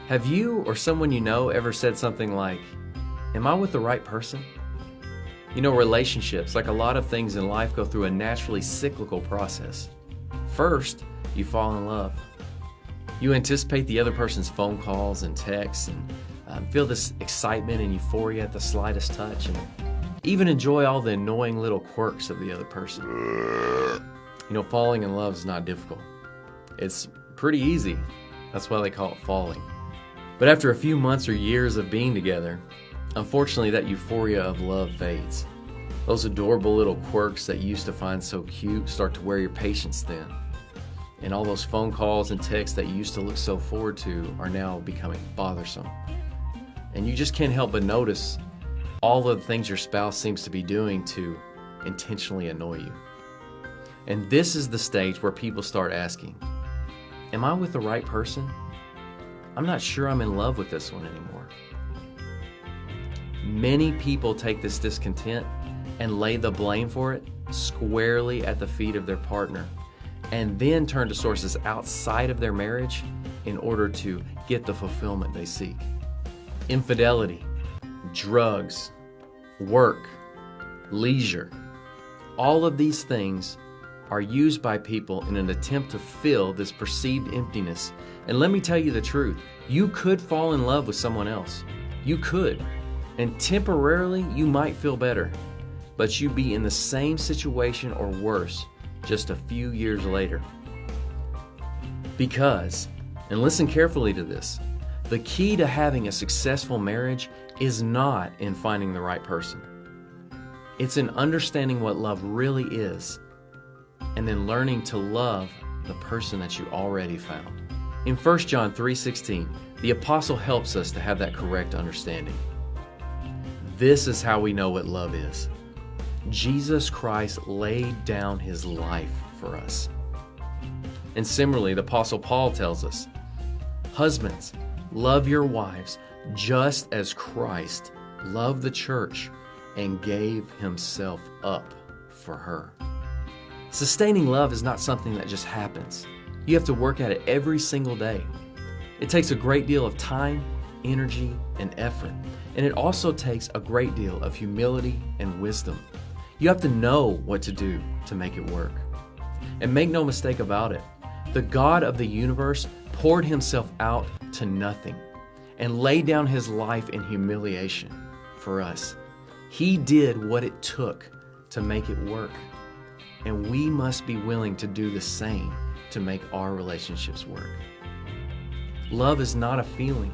Have you or someone you know ever said something like, "Am I with the right person?" You know, relationships, like a lot of things in life, go through a naturally cyclical process. First, you fall in love. You anticipate the other person's phone calls and texts and feel this excitement and euphoria at the slightest touch, and even enjoy all the annoying little quirks of the other person. You know, falling in love is not difficult. It's pretty easy. That's why they call it falling. But after a few months or years of being together, unfortunately that euphoria of love fades. Those adorable little quirks that you used to find so cute start to wear your patience thin. And all those phone calls and texts that you used to look so forward to are now becoming bothersome. And you just can't help but notice all of the things your spouse seems to be doing to intentionally annoy you. And this is the stage where people start asking, am I with the right person? I'm not sure I'm in love with this one anymore. Many people take this discontent and lay the blame for it squarely at the feet of their partner, and then turn to sources outside of their marriage in order to get the fulfillment they seek. Infidelity, drugs, work, leisure, all of these things are used by people in an attempt to fill this perceived emptiness. And let me tell you the truth, you could fall in love with someone else. You could. And temporarily you might feel better, but you'd be in the same situation or worse just a few years later. Because, and listen carefully to this, the key to having a successful marriage is not in finding the right person. It's in understanding what love really is, and then learning to love the person that you already found. In 1 John 3:16, the apostle helps us to have that correct understanding. This is how we know what love is. Jesus Christ laid down his life for us. And similarly, the apostle Paul tells us, husbands, love your wives just as Christ loved the church and gave himself up for her. Sustaining love is not something that just happens. You have to work at it every single day. It takes a great deal of time, energy, and effort. And it also takes a great deal of humility and wisdom. You have to know what to do to make it work. And make no mistake about it, the God of the universe poured himself out to nothing and laid down his life in humiliation for us. He did what it took to make it work. And we must be willing to do the same to make our relationships work. Love is not a feeling,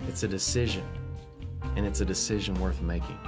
it's a decision, and it's a decision worth making.